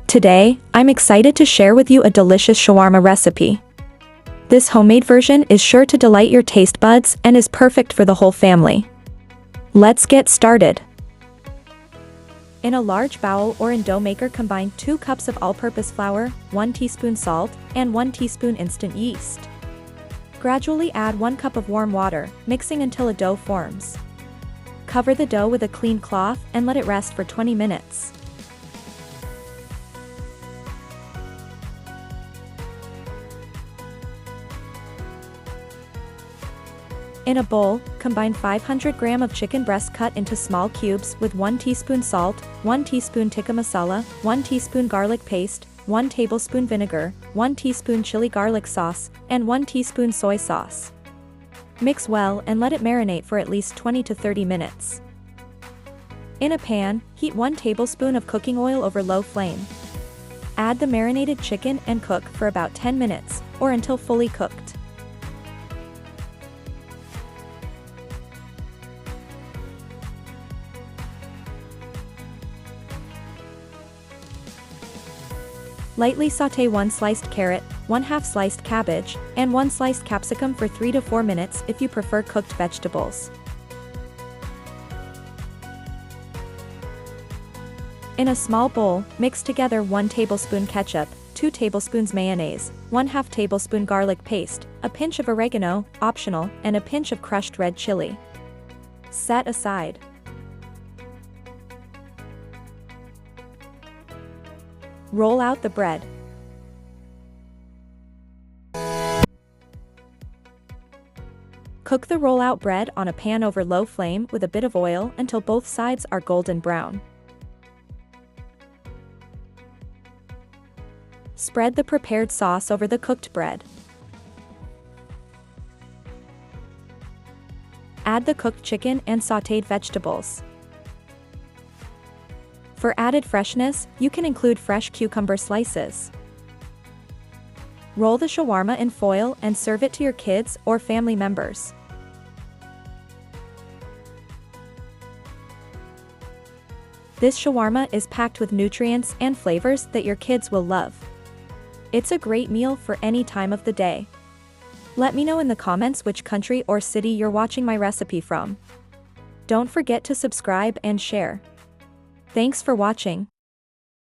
Today, I'm excited to share with you a delicious shawarma recipe. This homemade version is sure to delight your taste buds and is perfect for the whole family. Let's get started. In a large bowl or in dough maker, combine 2 cups of all-purpose flour, 1 teaspoon salt, and 1 teaspoon instant yeast. Gradually add 1 cup of warm water, mixing until a dough forms. Cover the dough with a clean cloth and let it rest for 20 minutes. In a bowl, combine 500 grams of chicken breast cut into small cubes with 1 teaspoon salt, 1 teaspoon tikka masala, 1 teaspoon garlic paste, 1 tablespoon vinegar, 1 teaspoon chili garlic sauce, and 1 teaspoon soy sauce. Mix well and let it marinate for at least 20 to 30 minutes. In a pan, heat 1 tablespoon of cooking oil over low flame. Add the marinated chicken and cook for about 10 minutes, or until fully cooked. Lightly sauté 1 sliced carrot, 1/2 sliced cabbage, and 1 sliced capsicum for 3 to 4 minutes if you prefer cooked vegetables. In a small bowl, mix together 1 tablespoon ketchup, 2 tablespoons mayonnaise, 1/2 tablespoon garlic paste, a pinch of oregano, optional, and a pinch of crushed red chili. Set aside. Roll out the bread. Cook the roll-out bread on a pan over low flame with a bit of oil until both sides are golden brown. Spread the prepared sauce over the cooked bread. Add the cooked chicken and sautéed vegetables. For added freshness, you can include fresh cucumber slices. Roll the shawarma in foil and serve it to your kids or family members. This shawarma is packed with nutrients and flavors that your kids will love. It's a great meal for any time of the day. Let me know in the comments which country or city you're watching my recipe from. Don't forget to subscribe and share. Thanks for watching.